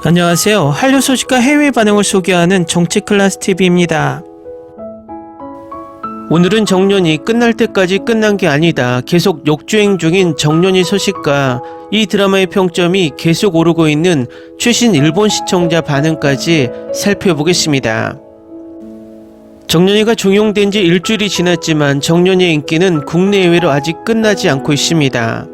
안녕하세요. 한류 소식과 해외 반응을 소개하는 정치클래스TV입니다. 오늘은 정년이 끝날 때까지 끝난 게 아니다. 계속 역주행 중인 정년이 소식과 이 드라마의 평점이 계속 오르고 있는 최신 일본 시청자 반응까지 살펴보겠습니다. 정년이가 종영된 지 일주일이 지났지만 정년이의 인기는 국내외로 아직 끝나지 않고 있습니다.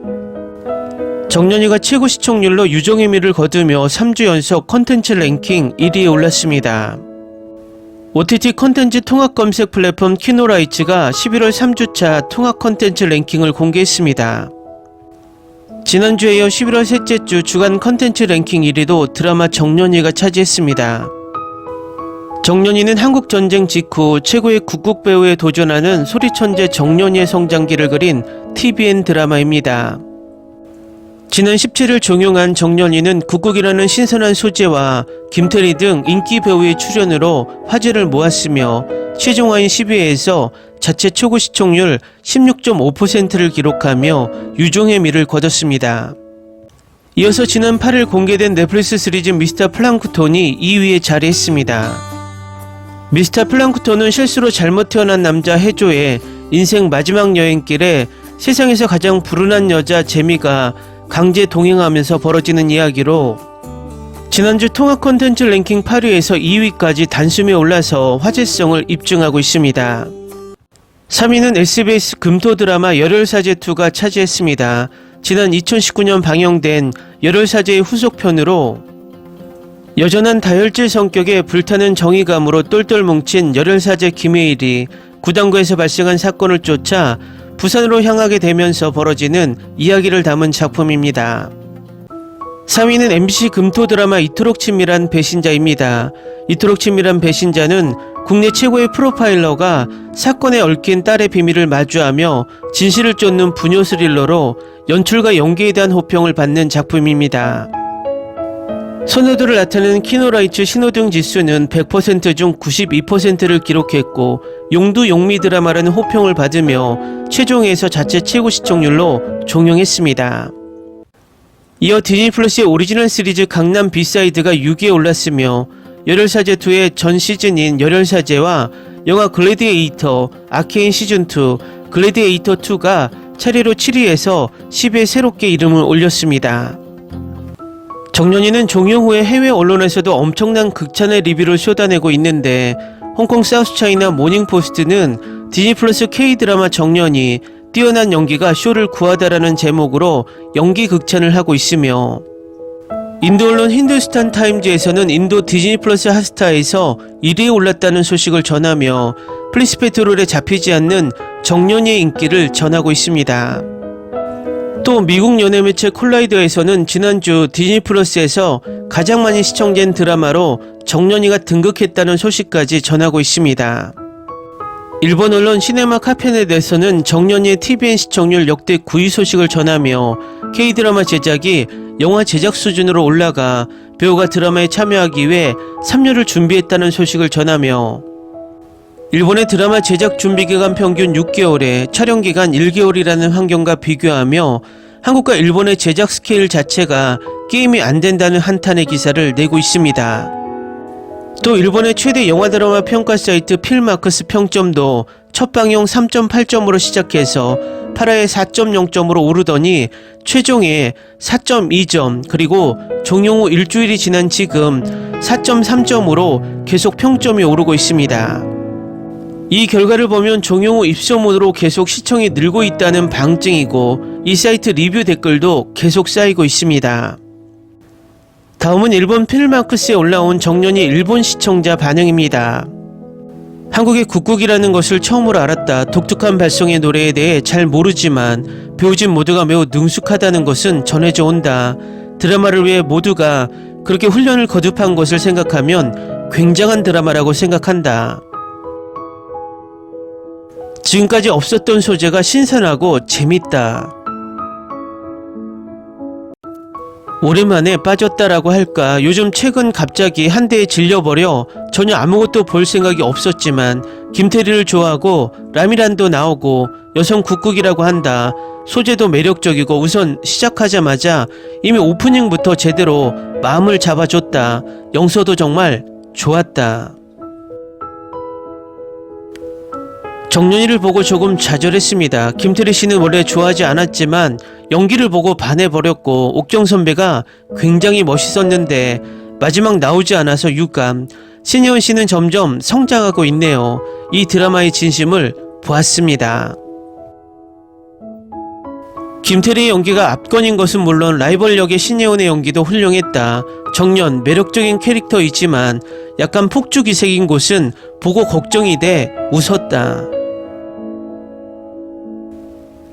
정년이가 최고 시청률로 유종의 미를 거두며 3주 연속 컨텐츠 랭킹 1위에 올랐습니다. OTT 컨텐츠 통합 검색 플랫폼 키노라이츠가 11월 3주차 통합 컨텐츠 랭킹을 공개했습니다. 지난주에 이어 11월 셋째 주 주간 컨텐츠 랭킹 1위도 드라마 정년이가 차지했습니다. 정년이는 한국 전쟁 직후 최고의 국국 배우에 도전하는 소리천재 정년이의 성장기를 그린 TVN 드라마입니다. 지난 17일 종영한 정년이는 국국이라는 신선한 소재와 김태리 등 인기 배우의 출연으로 화제를 모았으며 최종화인 10회에서 자체 최고 시청률 16.5%를 기록하며 유종의 미를 거뒀습니다. 이어서 지난 8일 공개된 넷플릭스 시리즈 미스터 플랑크톤이 2위에 자리했습니다. 미스터 플랑크톤은 실수로 잘못 태어난 남자 해조의 인생 마지막 여행길에 세상에서 가장 불운한 여자 제미가 강제 동행하면서 벌어지는 이야기로 지난주 통합 콘텐츠 랭킹 8위에서 2위까지 단숨에 올라서 화제성을 입증하고 있습니다. 3위는 SBS 금토 드라마 열혈사제2가 차지했습니다. 지난 2019년 방영된 열혈사제의 후속편으로 여전한 다혈질 성격의 불타는 정의감으로 똘똘 뭉친 열혈사제 김혜일이 구당구에서 발생한 사건을 쫓아 부산으로 향하게 되면서 벌어지는 이야기를 담은 작품입니다. 3위는 MBC 금토 드라마 이토록 친밀한 배신자입니다. 이토록 친밀한 배신자는 국내 최고의 프로파일러가 사건에 얽힌 딸의 비밀을 마주하며 진실을 쫓는 부녀 스릴러로 연출과 연기에 대한 호평을 받는 작품입니다. 선호도를 나타내는 키노라이츠 신호등 지수는 100% 중 92%를 기록했고 용두 용미 드라마라는 호평을 받으며 최종회에서 자체 최고 시청률로 종영했습니다. 이어 디즈니 플러스의 오리지널 시리즈 강남 비사이드가 6위에 올랐으며 열혈사제2의 전 시즌인 열혈사제와 영화 글래디에이터, 아케인 시즌2, 글래디에이터2가 차례로 7위에서 10위에 새롭게 이름을 올렸습니다. 정년이는 종영 후에 해외 언론에서도 엄청난 극찬의 리뷰를 쏟아내고 있는데 홍콩 사우스차이나 모닝포스트는 디즈니 플러스 K드라마 정년이 뛰어난 연기가 쇼를 구하다라는 제목으로 연기 극찬을 하고 있으며 인도 언론 힌두스탄 타임즈에서는 인도 디즈니 플러스 핫스타에서 1위에 올랐다는 소식을 전하며 플리스페트롤에 잡히지 않는 정년이의 인기를 전하고 있습니다. 또 미국 연예 매체 콜라이더에서는 지난주 디즈니 플러스에서 가장 많이 시청된 드라마로 정년이가 등극했다는 소식까지 전하고 있습니다. 일본 언론 시네마 카페넷에서는 정년이의 TVN 시청률 역대 9위 소식을 전하며 K드라마 제작이 영화 제작 수준으로 올라가 배우가 드라마에 참여하기 위해 3년을 준비했다는 소식을 전하며 일본의 드라마 제작 준비기간 평균 6개월에 촬영기간 1개월이라는 환경과 비교하며 한국과 일본의 제작 스케일 자체가 게임이 안 된다는 한탄의 기사를 내고 있습니다. 또 일본의 최대 영화 드라마 평가 사이트 필마크스 평점도 첫 방영 3.8점으로 시작해서 8화에 4.0점으로 오르더니 최종에 4.2점 그리고 종영 후 일주일이 지난 지금 4.3점으로 계속 평점이 오르고 있습니다. 이 결과를 보면 종영 후 입소문으로 계속 시청이 늘고 있다는 방증이고 이 사이트 리뷰 댓글도 계속 쌓이고 있습니다. 다음은 일본 필마크스에 올라온 정년이 일본 시청자 반응입니다. 한국의 국국이라는 것을 처음으로 알았다. 독특한 발성의 노래에 대해 잘 모르지만 배우진 모두가 매우 능숙하다는 것은 전해져 온다. 드라마를 위해 모두가 그렇게 훈련을 거듭한 것을 생각하면 굉장한 드라마라고 생각한다. 지금까지 없었던 소재가 신선하고 재밌다. 오랜만에 빠졌다라고 할까. 요즘 최근 갑자기 한 대에 질려버려 전혀 아무것도 볼 생각이 없었지만 김태리를 좋아하고 라미란도 나오고 여성 국국이라고 한다. 소재도 매력적이고 우선 시작하자마자 이미 오프닝부터 제대로 마음을 잡아줬다. 영서도 정말 좋았다. 정연이를 보고 조금 좌절했습니다. 김태리 씨는 원래 좋아하지 않았지만 연기를 보고 반해버렸고 옥경 선배가 굉장히 멋있었는데 마지막 나오지 않아서 유감. 신혜원 씨는 점점 성장하고 있네요. 이 드라마의 진심을 보았습니다. 김태리의 연기가 압권인 것은 물론 라이벌 역의 신혜원의 연기도 훌륭했다. 정연 매력적인 캐릭터이지만 약간 폭주기색인 곳은 보고 걱정이 돼 웃었다.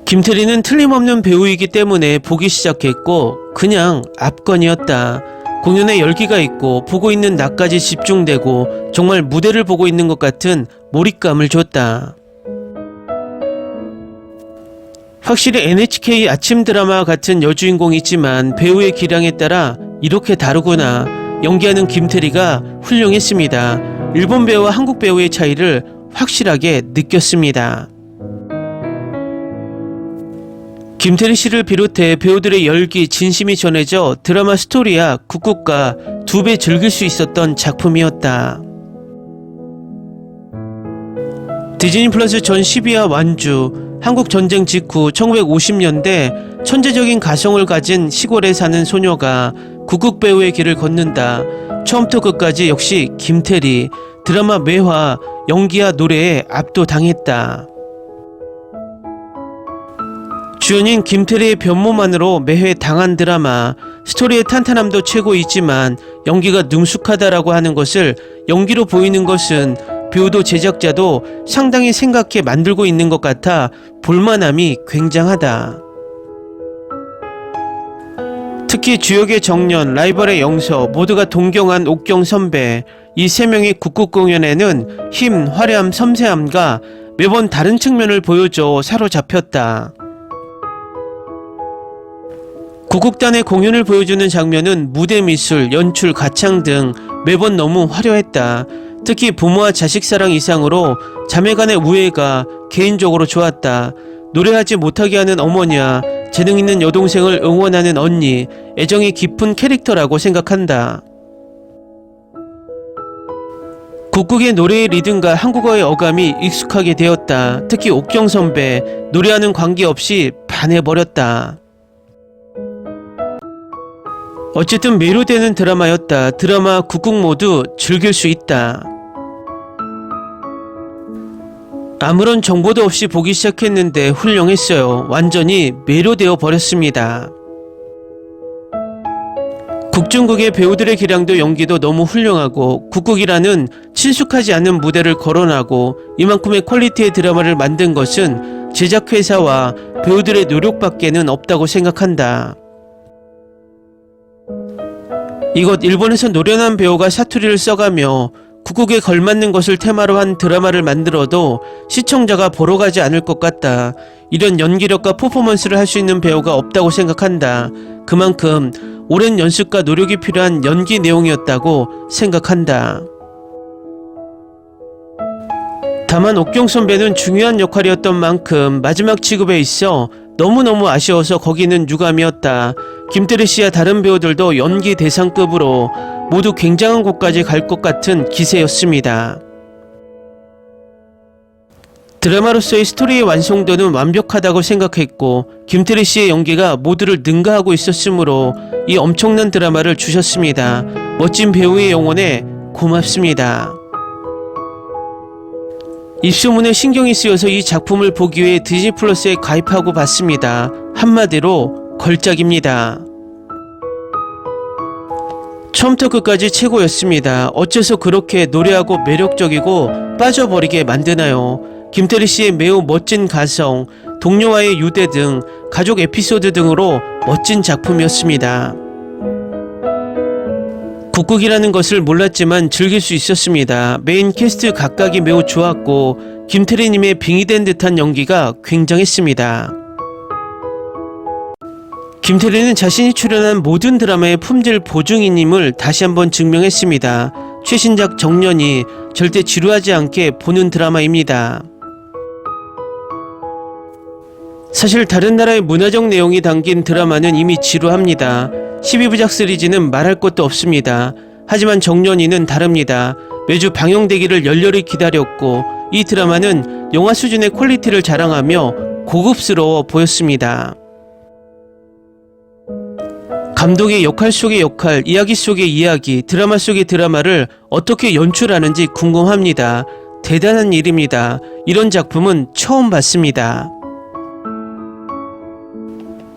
김태리는 틀림없는 배우이기 때문에 보기 시작했고 그냥 압권이었다. 공연에 열기가 있고 보고 있는 나까지 집중되고 정말 무대를 보고 있는 것 같은 몰입감을 줬다. 확실히 NHK 아침 드라마 같은 여주인공이지만 배우의 기량에 따라 이렇게 다르구나. 연기하는 김태리가 훌륭했습니다. 일본 배우와 한국 배우의 차이를 확실하게 느꼈습니다. 김태리 씨를 비롯해 배우들의 열기, 진심이 전해져 드라마 스토리와 국극과 2배 즐길 수 있었던 작품이었다. 디즈니 플러스 전 12화 완주, 한국 전쟁 직후 1950년대 천재적인 가성을 가진 시골에 사는 소녀가 국극 배우의 길을 걷는다. 처음부터 끝까지 역시 김태리, 드라마 매화, 연기와 노래에 압도당했다. 주연인 김태리의 변모만으로 매회 당한 드라마, 스토리의 탄탄함도 최고이지만 연기가 능숙하다라고 하는 것을 연기로 보이는 것은 배우도 제작자도 상당히 생각해 만들고 있는 것 같아 볼만함이 굉장하다. 특히 주역의 정연, 라이벌의 영서, 모두가 동경한 옥경 선배, 이 세 명의 국극 공연에는 힘, 화려함, 섬세함과 매번 다른 측면을 보여줘 사로잡혔다. 국극단의 공연을 보여주는 장면은 무대 미술, 연출, 가창 등 매번 너무 화려했다. 특히 부모와 자식 사랑 이상으로 자매 간의 우애가 개인적으로 좋았다. 노래하지 못하게 하는 어머니와 재능 있는 여동생을 응원하는 언니, 애정이 깊은 캐릭터라고 생각한다. 국극의 노래의 리듬과 한국어의 어감이 익숙하게 되었다. 특히 옥경 선배, 노래하는 관계없이 반해버렸다. 어쨌든 매료되는 드라마였다. 드라마, 국극 모두 즐길 수 있다. 아무런 정보도 없이 보기 시작했는데 훌륭했어요. 완전히 매료되어 버렸습니다. 국중국의 배우들의 기량도 연기도 너무 훌륭하고 국극이라는 친숙하지 않은 무대를 거론하고 이만큼의 퀄리티의 드라마를 만든 것은 제작회사와 배우들의 노력밖에는 없다고 생각한다. 이곳 일본에서 노련한 배우가 사투리를 써가며 국극에 걸맞는 것을 테마로 한 드라마를 만들어도 시청자가 보러 가지 않을 것 같다. 이런 연기력과 퍼포먼스를 할 수 있는 배우가 없다고 생각한다. 그만큼 오랜 연습과 노력이 필요한 연기 내용이었다고 생각한다. 다만 옥경 선배는 중요한 역할이었던 만큼 마지막 취급에 있어 너무너무 아쉬워서 거기는 유감이었다. 김태리 씨와 다른 배우들도 연기 대상급으로 모두 굉장한 곳까지 갈 것 같은 기세였습니다. 드라마로서의 스토리의 완성도는 완벽하다고 생각했고 김태리 씨의 연기가 모두를 능가하고 있었으므로 이 엄청난 드라마를 주셨습니다. 멋진 배우의 영혼에 고맙습니다. 입소문에 신경이 쓰여서 이 작품을 보기 위해 디즈니 플러스에 가입하고 봤습니다. 한마디로 걸작입니다. 처음부터 끝까지 최고였습니다. 어째서 그렇게 노래하고 매력적이고 빠져버리게 만드나요? 김태리 씨의 매우 멋진 가성, 동료와의 유대 등 가족 에피소드 등으로 멋진 작품이었습니다. 국극이라는 것을 몰랐지만 즐길 수 있었습니다. 메인 캐스트 각각이 매우 좋았고 김태리님의 빙의된 듯한 연기가 굉장했습니다. 김태리는 자신이 출연한 모든 드라마의 품질 보증인임을 다시 한번 증명했습니다. 최신작 정연이 절대 지루하지 않게 보는 드라마입니다. 사실 다른 나라의 문화적 내용이 담긴 드라마는 이미 지루합니다. 12부작 시리즈는 말할 것도 없습니다. 하지만 정년이는 다릅니다. 매주 방영되기를 열렬히 기다렸고 이 드라마는 영화 수준의 퀄리티를 자랑하며 고급스러워 보였습니다. 감독의 역할 속의 역할, 이야기 속의 이야기, 드라마 속의 드라마를 어떻게 연출하는지 궁금합니다. 대단한 일입니다. 이런 작품은 처음 봤습니다.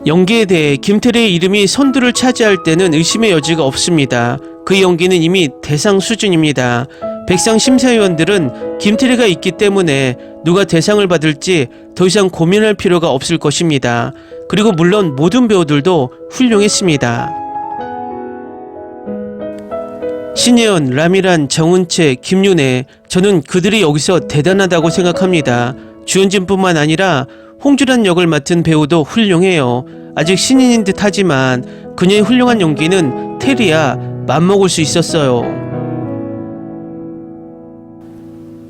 연기에 대해 김태리의 이름이 선두를 차지할 때는 의심의 여지가 없습니다. 그 연기는 이미 대상 수준입니다. 백상 심사위원들은 김태리가 있기 때문에 누가 대상을 받을지 더 이상 고민할 필요가 없을 것입니다. 그리고 물론 모든 배우들도 훌륭했습니다. 신예은, 라미란, 정은채, 김윤혜, 저는 그들이 여기서 대단하다고 생각합니다. 주연진뿐만 아니라 홍주란 역을 맡은 배우도 훌륭해요. 아직 신인인 듯 하지만 그녀의 훌륭한 연기는 테리야 맘먹을 수 있었어요.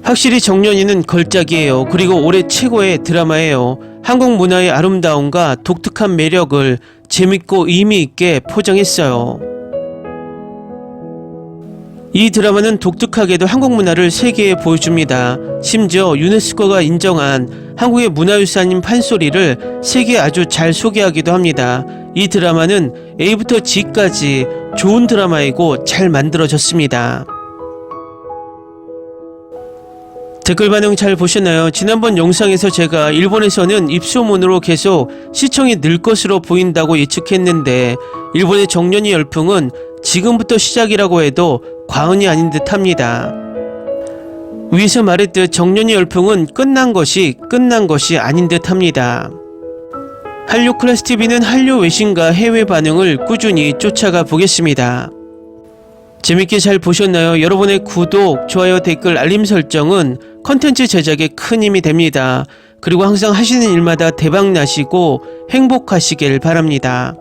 확실히 정년이는 걸작이에요. 그리고 올해 최고의 드라마예요. 한국 문화의 아름다움과 독특한 매력을 재밌고 의미있게 포장했어요. 이 드라마는 독특하게도 한국 문화를 세계에 보여줍니다. 심지어 유네스코가 인정한 한국의 문화유산인 판소리를 세계에 아주 잘 소개하기도 합니다. 이 드라마는 A부터 G까지 좋은 드라마이고 잘 만들어졌습니다. 댓글 반응 잘 보셨나요? 지난번 영상에서 제가 일본에서는 입소문으로 계속 시청이 늘 것으로 보인다고 예측했는데 일본의 정년이 열풍은 지금부터 시작이라고 해도 과언이 아닌 듯 합니다. 위에서 말했듯 정년이 열풍은 끝난 것이 아닌 듯 합니다. 한류 클래스TV는 한류 외신과 해외 반응을 꾸준히 쫓아가 보겠습니다. 재밌게 잘 보셨나요? 여러분의 구독, 좋아요, 댓글, 알림 설정은 컨텐츠 제작에 큰 힘이 됩니다. 그리고 항상 하시는 일마다 대박 나시고 행복하시길 바랍니다.